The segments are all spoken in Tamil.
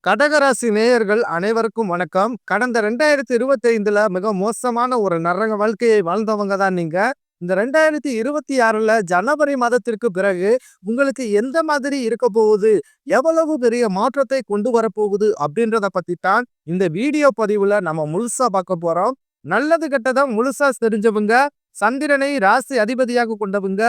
கடகராசி நேயர்கள் அனைவருக்கும் வணக்கம். கடந்த 2025ல மிக மோசமான ஒரு நரக வாழ்க்கையை வாழ்ந்தவங்க தான் நீங்க. இந்த 2026ல ஜனவரி மாதத்திற்கு பிறகு உங்களுக்கு எந்த மாதிரி இருக்க போகுது, எவ்வளவு பெரிய மாற்றத்தை கொண்டு வரப்போகுது அப்படின்றத பத்தி தான் இந்த வீடியோ பதிவுல நம்ம முழுசா பார்க்க போறோம். நல்லது கெட்டத முழுசா தெரிஞ்சவங்க, சந்திரனை ராசி அதிபதியாக கொண்டவங்க,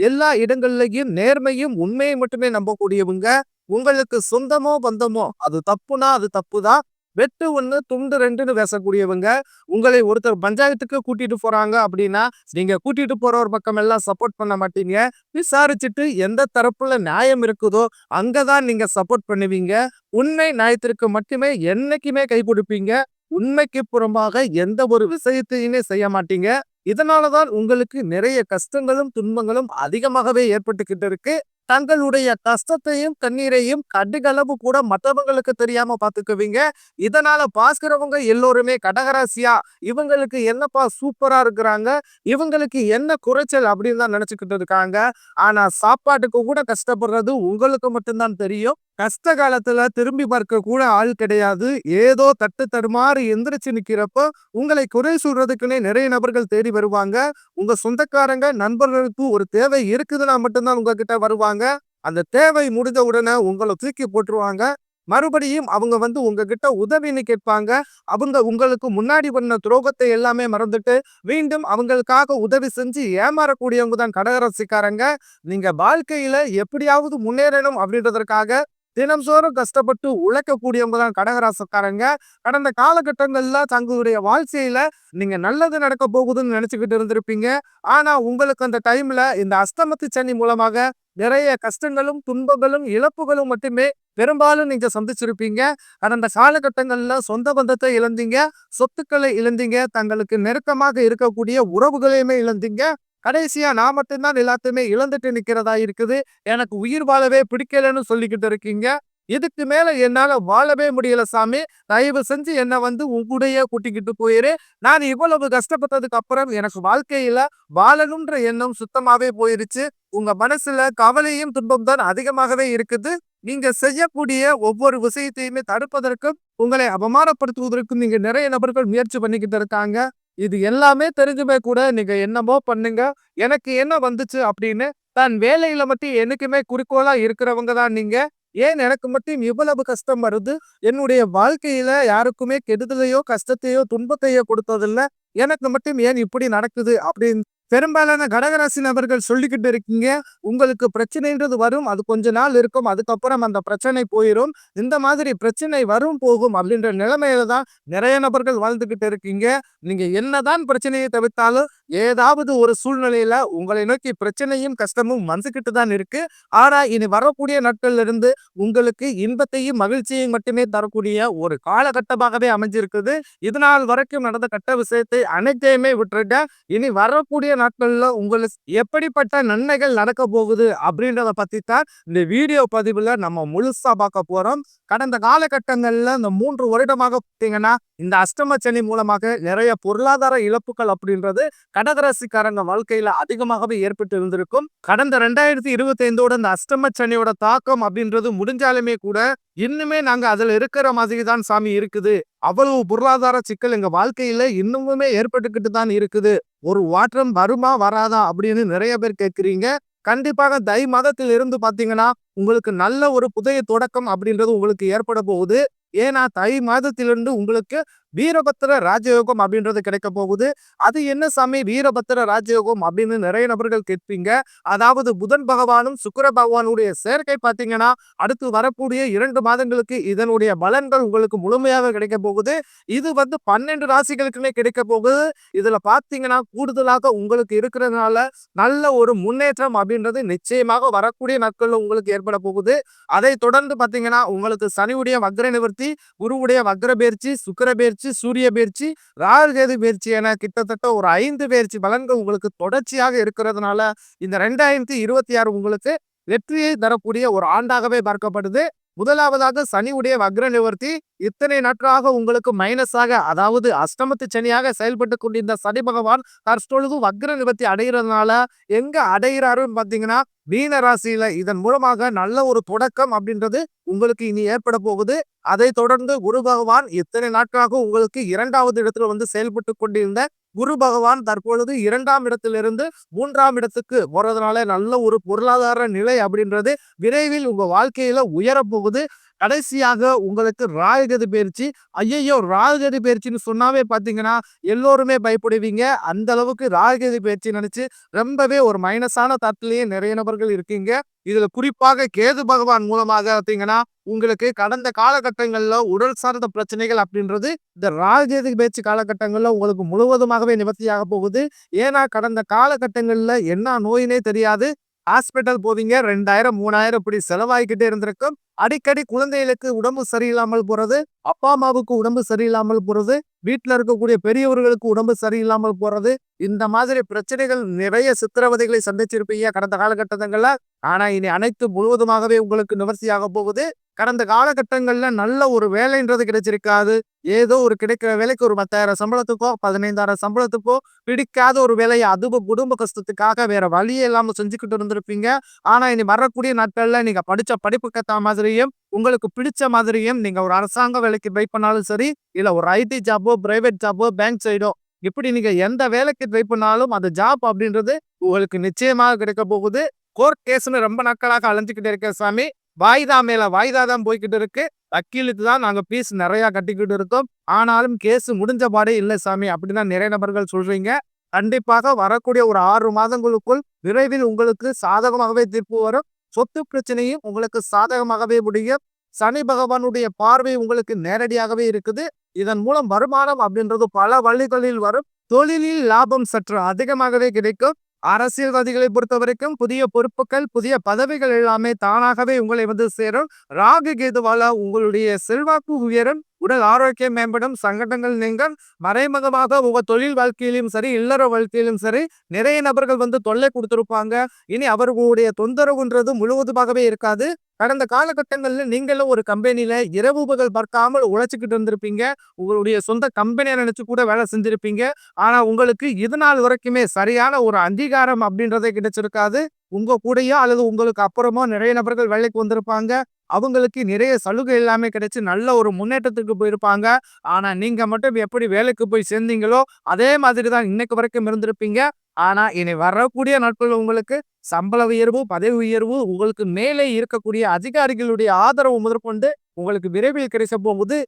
எல்லா இடங்கள்லயும் நேர்மையும் உண்மையை மட்டுமே நம்பக்கூடியவங்க, உங்களுக்கு சொந்தமோ பந்தமோ அது தப்புனா அது தப்புதான், வெட்டு ஒண்ணு துண்டு ரெண்டுன்னு பேசக்கூடியவங்க, உங்களை ஒருத்தர் பஞ்சாயத்துக்கு கூட்டிட்டு போறாங்க அப்படின்னா நீங்க கூட்டிட்டு போறவர் பக்கம் எல்லாம் சப்போர்ட் பண்ண மாட்டீங்க. விசாரிச்சுட்டு எந்த தரப்புல நியாயம் இருக்குதோ அங்கதான் நீங்க சப்போர்ட் பண்ணுவீங்க. உண்மை நியாயத்திற்கு மட்டுமே என்னைக்குமே கை கொடுப்பீங்க. உண்மைக்கு புறம்பாக எந்த ஒரு விஷயத்தையுமே செய்ய மாட்டீங்க. இதனாலதான் உங்களுக்கு நிறைய கஷ்டங்களும் துன்பங்களும் அதிகமாகவே ஏற்பட்டுக்கிட்டு இருக்கு. தங்களுடைய கஷ்டத்தையும் கண்ணீரையும் கடுகளவு கூட மற்றவங்களுக்கு தெரியாம பாத்துக்குவீங்க. இதனால பாக்குறவங்க எல்லோருமே கடகராசியா இவங்களுக்கு என்னப்பா சூப்பரா இருக்கிறாங்க, இவங்களுக்கு என்ன குறைச்சல் அப்படின்னு தான் நினைச்சுக்கிட்டு இருக்காங்க. ஆனா சாப்பாட்டுக்கு கூட கஷ்டப்படுறது உங்களுக்கு மட்டும்தான் தெரியும். கஷ்ட காலத்துல திரும்பி பார்க்க கூட ஆள் கிடையாது. ஏதோ தட்டு தடுமாறி எந்திரிச்சு நிக்கிறப்போ உங்களை குறை சொல்றதுக்குன்னே நிறைய நபர்கள் தேடி வருவாங்க. உங்க சொந்தக்காரங்க நண்பர்களுக்கு ஒரு தேவை இருக்குதுன்னா மட்டும்தான் உங்ககிட்ட வருவாங்க. அந்த தேவை முடிஞ்ச உடனே உங்களை தூக்கி போட்டுருவாங்க. மறுபடியும் அவங்க உங்ககிட்ட உதவின்னு கேட்பாங்க. அவங்க உங்களுக்கு முன்னாடி பண்ண துரோகத்தை எல்லாமே மறந்துட்டு மீண்டும் அவங்களுக்காக உதவி செஞ்சு ஏமாறக்கூடியவங்க தான் கடகராசிக்காரங்க. நீங்க வாழ்க்கையில எப்படியாவது முன்னேறணும் அப்படின்றதற்காக தினம்தோறும் கஷ்டப்பட்டு உழைக்கக்கூடியவங்க தான் கடகராசிக்காரங்க. கடந்த காலகட்டங்கள்ல தங்களுடைய வாழ்க்கையில நீங்க நல்லது நடக்க போகுதுன்னு நினைச்சுக்கிட்டு இருந்திருப்பீங்க. ஆனா உங்களுக்கு அந்த டைம்ல இந்த அஸ்தமத்து சனி மூலமாக நிறைய கஷ்டங்களும் துன்பங்களும் இழப்புகளும் மட்டுமே பெரும்பாலும் நீங்க சந்திச்சிருப்பீங்க. கடந்த காலகட்டங்கள்ல சொந்த பந்தத்தை இழந்தீங்க, சொத்துக்களை இழந்தீங்க, தங்களுக்கு நெருக்கமாக இருக்கக்கூடிய உறவுகளையுமே இழந்தீங்க. கடைசியா நான் மட்டும்தான் எல்லாத்தையுமே இழந்துட்டு நிக்கிறதா இருக்குது, எனக்கு உயிர் வாழவே பிடிக்கலன்னு சொல்லிக்கிட்டு இருக்கீங்க. இதுக்கு மேல என்னால வாழவே முடியல சாமி, தயவு செஞ்சு என்ன உங்களுடைய கூட்டிக்கிட்டு போயிரு. நான் இவ்வளவு கஷ்டப்பட்டதுக்கு அப்புறம் எனக்கு வாழ்க்கையில வாழணும்ன்ற எண்ணம் சுத்தமாவே போயிருச்சு. உங்க மனசுல கவலையும் துன்பம் தான் அதிகமாகவே இருக்குது. நீங்க செய்யக்கூடிய ஒவ்வொரு விஷயத்தையுமே தடுப்பதற்கும் உங்களை அவமானப்படுத்துவதற்கும் நீங்க நிறைய நபர்கள் முயற்சி பண்ணிக்கிட்டு இருக்காங்க. இது எல்லாமே தெரிஞ்சுமே கூட நீங்க என்னமோ பண்ணுங்க, எனக்கு என்ன வந்துச்சு அப்படின்னு தன் வேலையில மட்டும் என்னைக்குமே குறிக்கோளா இருக்கிறவங்க தான் நீங்க. ஏன் எனக்கு மட்டும் இவ்வளவு கஷ்டம் வருது, என்னுடைய வாழ்க்கையில யாருக்குமே கெடுதலையோ கஷ்டத்தையோ துன்பத்தையோ கொடுத்ததில்ல, எனக்கு மட்டும் ஏன் இப்படி நடக்குது அப்படின்னு பெரும்பாலான கடகராசி நபர்கள் சொல்லிக்கிட்டு இருக்கீங்க. உங்களுக்கு பிரச்சனைன்றது வரும், அது கொஞ்ச நாள் இருக்கும், அதுக்கப்புறம் அந்த பிரச்சனை போயிரும். இந்த மாதிரி பிரச்சனை வரும் போகும் அப்படின்ற நிலைமையில தான் நிறைய நபர்கள் வாழ்ந்துகிட்டு இருக்கீங்க. நீங்க என்னதான் பிரச்சனையை தவிர்த்தாலும் ஏதாவது ஒரு சூழ்நிலையில உங்களை நோக்கி பிரச்சனையும் கஷ்டமும் வந்துகிட்டு தான் இருக்கு. ஆனா இனி வரக்கூடிய நாட்கள்ல இருந்து உங்களுக்கு இன்பத்தையும் மகிழ்ச்சியையும் மட்டுமே தரக்கூடிய ஒரு காலகட்டமாகவே அமைஞ்சிருக்குது. இதனால் வரைக்கும் நடந்த கட்ட விஷயத்தை அனைத்தையுமே விட்டுருங்க. இனி வரக்கூடிய நாட்கள்ல உங்களுக்கு எப்படிப்பட்ட நன்மைகள் நடக்க போகுது அப்படின்றத பத்தி தான் இந்த வீடியோ பதிவுல நம்ம முழுசா பார்க்க போறோம். கடந்த காலகட்டங்கள்ல இந்த 3 வருடமாக பார்த்தீங்கன்னா இந்த அஷ்டம சனி மூலமாக நிறைய பொருளாதார இழப்புகள் அப்படின்றது கடகராசிக்காரங்க வாழ்க்கையில அதிகமாகவே ஏற்பட்டு இருந்திருக்கும். கடந்த 2025ஓட இந்த அஷ்டம சனியோட தாக்கம் அப்படின்றது முடிஞ்சாலுமே கூட இன்னுமே நாங்க அதுல இருக்கிற மாதிரி தான் சாமி இருக்குது. அவ்வளவு பொருளாதார சிக்கல் எங்க வாழ்க்கையில இன்னுமுமே ஏற்பட்டுக்கிட்டு தான் இருக்குது. ஒரு மாற்றம் வருமா வராதா அப்படின்னு நிறைய பேர் கேட்கிறீங்க. கண்டிப்பாக தை மாதத்தில் இருந்து பாத்தீங்கன்னா உங்களுக்கு நல்ல ஒரு புதிய தொடக்கம் அப்படின்றது உங்களுக்கு ஏற்பட போகுது. ஏன்னா தை மாதத்திலிருந்து உங்களுக்கு வீரபத்திர ராஜயோகம் அப்படின்றது கிடைக்க போகுது. அது என்ன சாமி வீரபத்திர ராஜயோகம் அப்படின்னு நிறைய நபர்கள் கேட்பீங்க. அதாவது புதன் பகவானும் சுக்கிர பகவானுடைய சேர்க்கை பார்த்தீங்கன்னா அடுத்து வரக்கூடிய 2 மாதங்களுக்கு இதனுடைய பலன்கள் உங்களுக்கு முழுமையாக கிடைக்க போகுது. இது 12 ராசிகளுக்குமே கிடைக்க போகுது. இதுல பாத்தீங்கன்னா கூடுதலாக உங்களுக்கு இருக்கிறதுனால நல்ல ஒரு முன்னேற்றம் அப்படின்றது நிச்சயமாக வரக்கூடிய நாட்கள்ல உங்களுக்கு ஏற்பட போகுது. அதை தொடர்ந்து பாத்தீங்கன்னா உங்களுக்கு சனியுடைய வக்ர நிவர்த்தி, குருவுடைய வக்ர பயிற்சி, சுக்கிர பயிற்சி, சூரிய பயிற்சி, ராகு கேது பயிற்சி என கிட்டத்தட்ட ஒரு 5 பயிற்சி பலன்கள் உங்களுக்கு தொடர்ச்சியாக இருக்கிறதுனால இந்த 2026 உங்களுக்கு வெற்றியை தரக்கூடிய ஒரு ஆண்டாகவே பார்க்கப்படுது. முதலாவதாக சனியுடைய வக்ர நிவர்த்தி. இத்தனை நாட்களாக உங்களுக்கு மைனஸாக, அதாவது அஷ்டமத்து சனியாக செயல்பட்டு கொண்டிருந்த சனி பகவான் தற்பொழுது வக்ர நிவர்த்தி அடைகிறதுனால எங்க அடைகிறாருன்னு பாத்தீங்கன்னா மீன ராசியில. இதன் மூலமாக நல்ல ஒரு தொடக்கம் அப்படின்றது உங்களுக்கு இனி ஏற்பட போகுது. அதை தொடர்ந்து குரு பகவான் இத்தனை நாட்களாக உங்களுக்கு 2வது இடத்துல வந்து செயல்பட்டு கொண்டிருந்த குரு பகவான் தற்பொழுது 2ஆம் இடத்திலிருந்து 3ஆம் இடத்துக்கு போறதுனால நல்ல ஒரு பொருளாதார நிலை அப்படின்றது விரைவில் உங்க வாழ்க்கையில உயரப்போகுது. கடைசியாக உங்களுக்கு ராகுகேது பயிற்சி. ஐயையோ, ராகுகேது பயிற்சின்னு சொன்னாவே பாத்தீங்கன்னா எல்லோருமே பயப்படுவீங்க. அந்த அளவுக்கு ராகுகேது பயிற்சி நினைச்சு ரொம்பவே ஒரு மைனஸான தட்டிலேயே நிறைய நபர்கள் இருக்கீங்க. இதுல குறிப்பாக கேது பகவான் மூலமாக பாத்தீங்கன்னா உங்களுக்கு கடந்த காலகட்டங்கள்ல உடல் சார்ந்த பிரச்சனைகள் அப்படின்றது இந்த ராகுகேது பயிற்சி காலகட்டங்கள்ல உங்களுக்கு முழுவதுமாகவே நிவர்த்தியாக போகுது. ஏன்னா கடந்த காலகட்டங்கள்ல என்ன நோயினே தெரியாது, ஹாஸ்பிட்டல் போவீங்க, 2000 3000 இப்படி செலவாகிக்கிட்டே இருந்திருக்கும். அடிக்கடி குழந்தைகளுக்கு உடம்பு சரியில்லாமல் போறது, அப்பா அம்மாவுக்கு உடம்பு சரியில்லாமல் போறது, வீட்டுல இருக்கக்கூடிய பெரியவர்களுக்கு உடம்பு சரியில்லாமல் போறது, இந்த மாதிரி பிரச்சனைகள் நிறைய சித்திரவதைகளை சந்திச்சிருப்பீங்க கடந்த காலகட்டங்கள்ல. ஆனா இனி அனைத்து முழுவதுமாகவே உங்களுக்கு நிவர்த்தியாக போகுது. கடந்த காலகட்டங்கள்ல நல்ல ஒரு வேலைன்றது கிடைச்சிருக்காது. ஏதோ ஒரு கிடைக்கிற வேலைக்கு ஒரு 10,000 சம்பளத்துக்கோ 15,000 சம்பளத்துக்கோ பிடிக்காத ஒரு வேலையை, அதுவும் குடும்ப கஷ்டத்துக்காக வேற வழியே இல்லாம செஞ்சுக்கிட்டு இருந்திருப்பீங்க. ஆனா இனி வரக்கூடிய நாட்கள்ல நீங்க படிச்ச படிப்புக்கு ஏத்த மாதிரியும் உங்களுக்கு பிடிச்ச மாதிரியும் நீங்க ஒரு அரசாங்க வேலைக்கு ட்ரை பண்ணாலும் சரி, இல்ல ஒரு ஐடி ஜாபோ, பிரைவேட் ஜாபோ, பேங்க் சைடோ, இப்படி நீங்க எந்த வேலைக்கு ட்ரை பண்ணாலும் அந்த ஜாப் அப்படின்றது உங்களுக்கு நிச்சயமாக கிடைக்க போகுது. கோர்ட் கேஸ்ன்னு ரொம்ப நாட்களாக அலைஞ்சுக்கிட்டு இருக்க சாமி, வாய்தா மேல வாய்தா தான் போய்கிட்டு இருக்கு. வக்கீலுக்கு தான் நாங்க ஃபீஸ் நிறைய கட்டிக்கிட்டு இருக்கோம். ஆனாலும் கேஸ் முடிஞ்ச பாடே இல்ல சாமி அப்படின்னு நிறைய நபர்கள் சொல்றீங்க. கண்டிப்பாக வரக்கூடிய ஒரு 6 மாதங்களுக்குள் விரைவில் உங்களுக்கு சாதகமாகவே தீர்ப்பு வரும். சொத்து பிரச்சனையும் உங்களுக்கு சாதகமாகவே முடியும். சனி பகவானுடைய பார்வை உங்களுக்கு நேரடியாகவே இருக்குது. இதன் மூலம் வருமானம் அப்படின்றது பல வழிகளில் வரும். தொழிலில் லாபம் சற்று அதிகமாகவே கிடைக்கும். அரசியல்வாதிகளை பொறுத்த வரைக்கும் புதிய பொறுப்புகள், புதிய பதவிகள் எல்லாமே தானாகவே உங்களை வந்து சேரும். ராகு கேதுவால உங்களுடைய செல்வாக்கு உயரும், உடல் ஆரோக்கியம் மேம்படும், சங்கடங்கள் நீங்கும். மறைமுகமாக உங்க தொழில் வாழ்க்கையிலும் சரி, இல்லற வாழ்க்கையிலும் சரி, நிறைய நபர்கள் வந்து தொல்லை கொடுத்திருப்பாங்க. இனி அவர்களுடைய தொந்தரவுன்றது முழுவதுமாகவே இருக்காது. கடந்த காலகட்டங்கள்ல நீங்களும் ஒரு கம்பெனில இரவு பகல் பார்க்காமல் உழைச்சிக்கிட்டு இருந்திருப்பீங்க. உங்களுடைய சொந்த கம்பெனியை நினைச்சு கூட வேலை செஞ்சிருப்பீங்க. ஆனா உங்களுக்கு இது நாள் வரைக்குமே சரியான ஒரு அங்கீகாரம் அப்படின்றதே கிடைச்சிருக்காது. உங்க கூடயோ அல்லது உங்களுக்கு அப்புறமோ நிறைய நபர்கள் வேலைக்கு வந்திருப்பாங்க. அவங்களுக்கு நிறைய சலுகை எல்லாமே கிடைச்சு நல்ல ஒரு முன்னேற்றத்துக்கு போயிருப்பாங்க. ஆனா நீங்க மட்டும் எப்படி வேலைக்கு போய் சேர்ந்தீங்களோ அதே மாதிரி தான் இன்னைக்கு வரைக்கும் இருந்திருப்பீங்க. ஆனா இனி வரக்கூடிய நாட்கள் உங்களுக்கு சம்பள உயர்வு, பதவி உயர்வு, உங்களுக்கு மேலே இருக்கக்கூடிய அதிகாரிகளுடைய ஆதரவு முதற்கொண்டு உங்களுக்கு விரைவில் கிடைக்க போகுது.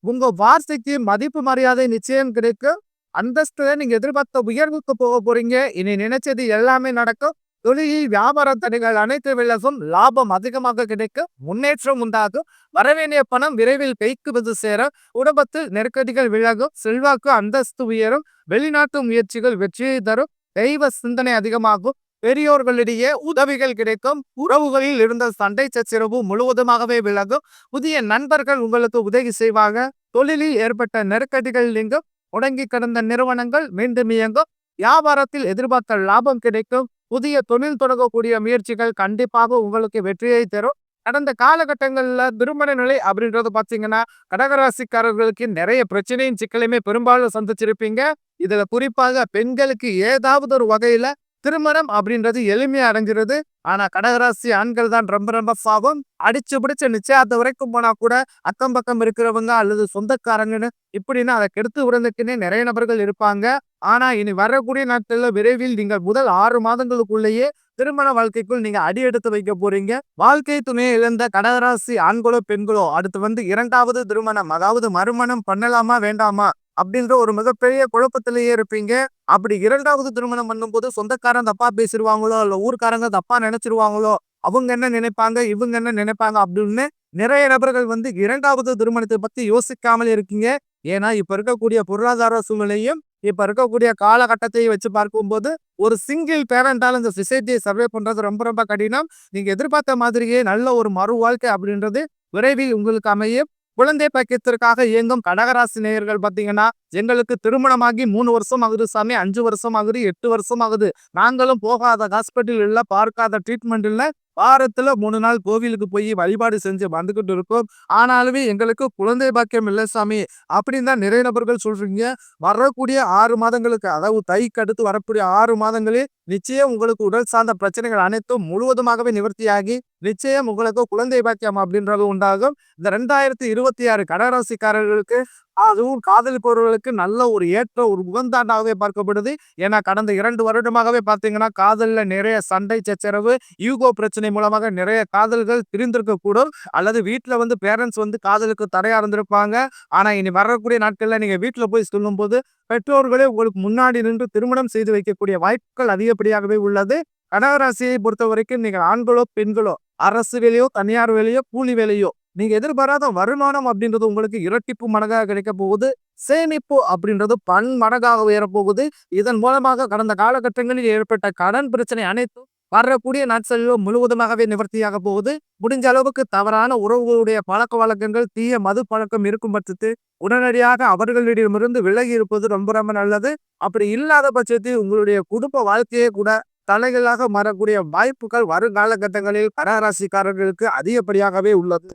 உங்க வார்த்தைக்கு மதிப்பு மரியாதை நிச்சயம் கிடைக்கும். அந்தஸ்துல நீங்க எதிர்பார்த்த உயர்வுக்கு போக போறீங்க. இனி நினைச்சது எல்லாமே நடக்கும். தொழிலில் வியாபார தடைகள் அனைத்து விலகும். லாபம் அதிகமாக கிடைக்கும். முன்னேற்றம் உண்டாகும். வரவேண்டிய பணம் விரைவில் கைக்கு வந்து சேரும். குடும்பத்தில் நெருக்கடிகள் விலகும். செல்வாக்கு அந்தஸ்து உயரும். வெளிநாட்டு முயற்சிகள் வெற்றியை தரும். தெய்வ சிந்தனை அதிகமாகும். பெரியோர்களிடையே உதவிகள் கிடைக்கும். உறவுகளில் இருந்த சண்டை சச்சரவு முழுவதுமாகவே விலகும். புதிய நண்பர்கள் உங்களுக்கு உதவி செய்வாங்க. தொழிலில் ஏற்பட்ட நெருக்கடிகள் நீங்கும். முடங்கி கிடந்த நிறுவனங்கள் மீண்டும் இயங்கும். வியாபாரத்தில் எதிர்பார்த்த லாபம் கிடைக்கும். புதிய தொழில் தொடங்கக்கூடிய முயற்சிகள் கண்டிப்பாக உங்களுக்கு வெற்றியை தரும். கடந்த காலகட்டங்கள்ல திருமண நிலை அப்படின்றது பாத்தீங்கன்னா கடகராசிக்காரர்களுக்கு நிறைய பிரச்சனையும் சிக்கலையுமே பெரும்பாலும் சந்திச்சிருப்பீங்க. இதுல குறிப்பாக பெண்களுக்கு ஏதாவது ஒரு வகையில திருமணம் அப்படின்றது எளிமையா அடைஞ்சிருது. ஆனா கடகராசி ஆண்கள் தான் ரொம்ப ரொம்ப பாவம். அடிச்சு பிடிச்ச நிச்சயத்தை வரைக்கும் போனா கூட அக்கம் பக்கம் இருக்கிறவங்க அல்லது சொந்தக்காரங்கன்னு இப்படின்னு அதை கெடுத்து விடுறதுக்குன்னே நிறைய நபர்கள் இருப்பாங்க. ஆனா இனி வரக்கூடிய நாட்கள்ல விரைவில் நீங்கள் முதல் 6 மாதங்களுக்குள்ளேயே திருமண வாழ்க்கைக்குள் நீங்க அடி எடுத்து வைக்க போறீங்க. வாழ்க்கை துணையை இழந்த கடகராசி ஆண்களோ பெண்களோ அடுத்து வந்து 2வது திருமணம், அதாவது மறுமணம் பண்ணலாமா வேண்டாமா அப்படின்ற ஒரு மிகப்பெரிய குழப்பத்திலேயே இருப்பீங்க. அப்படி 2வது திருமணம் பண்ணும்போது சொந்தக்காரன் தப்பா பேசிடுவாங்களோ இல்ல ஊர்க்காரங்க தப்பா நினைச்சிருவாங்களோ, அவங்க என்ன நினைப்பாங்க இவங்க என்ன நினைப்பாங்க அப்படின்னு நிறைய நபர்கள் வந்து 2வது திருமணத்தை பத்தி யோசிக்காமல் இருக்கீங்க. ஏன்னா இப்ப இருக்கக்கூடிய பொருளாதார சூழ்நிலையும் இப்ப இருக்கக்கூடிய காலகட்டத்தையும் வச்சு பார்க்கும்போது ஒரு சிங்கிள் பேரண்டால இந்த சொசைட்டியை சர்வே பண்றது ரொம்ப ரொம்ப கடினம். நீங்க எதிர்பார்த்த மாதிரியே நல்ல ஒரு மறு வாழ்க்கை அப்படின்றது விரைவில் உங்களுக்கு அமையும். குழந்தை பாக்கியத்திற்காக இயங்கும் கடகராசி நேயர்கள் பாத்தீங்கன்னா, எங்களுக்கு திருமணமாகி 3 வருஷம் ஆகுது சாமி, 5 வருஷம் ஆகுது, 8 வருஷம் ஆகுது, நாங்களும் போகாத ஹாஸ்பிட்டல் இல்ல, பார்க்காத ட்ரீட்மெண்ட் இல்ல, வாரத்துல 3 நாள் கோவிலுக்கு போய் வழிபாடு செஞ்சு வந்துகிட்டு இருக்கோம். ஆனாலுமே எங்களுக்கு குழந்தை பாக்கியம் இல்ல சாமி அப்படின்னு தான் நிறைய நபர்கள் சொல்றீங்க. வரக்கூடிய 6 மாதங்களுக்கு, அதாவது தைக்கு அடுத்து வரக்கூடிய 6 மாதங்களில் நிச்சயம் உங்களுக்கு உடல் சார்ந்த பிரச்சனைகள் அனைத்தும் முழுவதுமாகவே நிவர்த்தியாகி நிச்சயம் உங்களுக்கு குழந்தை பாக்கியம் அப்படின்றது உண்டாகும். இந்த 2026 கடகராசிக்காரர்களுக்கு, அதுவும் காதலிப்பவர்களுக்கு நல்ல ஒரு ஏற்ற ஒரு உகந்தாண்டாகவே பார்க்கப்படுது. ஏன்னா கடந்த 2 வருடமாகவே பார்த்தீங்கன்னா காதல்ல நிறைய சண்டை சச்சரவு, ஈகோ பிரச்சனை மூலமாக நிறைய காதல்கள் பிரிந்திருக்க கூடும். அல்லது வீட்டுல பேரண்ட்ஸ் காதலுக்கு தடையா இருந்திருப்பாங்க. ஆனா இனி வரக்கூடிய நாட்கள்ல நீங்க வீட்டுல போய் சொல்லும்போது பெற்றோர்களே உங்களுக்கு முன்னாடி நின்று திருமணம் செய்து வைக்கக்கூடிய வாய்ப்புகள் அதிகப்படியாகவே உள்ளது. கடகராசியை பொறுத்த வரைக்கும் நீங்கள் ஆண்களோ பெண்களோ, அரசு வேலையோ தனியார் வேலையோ கூலி வேலையோ, நீங்க எதிர்பாராத வருமானம் அப்படின்றது உங்களுக்கு இரட்டிப்பு மடங்காக கிடைக்க போகுது. சேமிப்பு அப்படின்றது பன்மடங்காக உயரப்போகுது. இதன் மூலமாக கடந்த காலகட்டங்களில் ஏற்பட்ட கடன் பிரச்சனை அனைத்தும் வரக்கூடிய நாட்களிலும் முழுவதுமாகவே நிவர்த்தியாக போகுது. முடிஞ்ச அளவுக்கு தவறான உறவுகளுடைய பழக்க வழக்கங்கள், தீய மது பழக்கம் இருக்கும் பட்சத்தில் உடனடியாக அவர்களிடமிருந்து விலகி இருப்பது ரொம்ப ரொம்ப நல்லது. அப்படி இல்லாத பட்சத்தில் உங்களுடைய குடும்ப வாழ்க்கையே கூட தலைகளாக மாறக்கூடிய வாய்ப்புகள் வருங்காலகட்டங்களில் கடகராசிக்காரர்களுக்கு அதிகப்படியாகவே உள்ளது.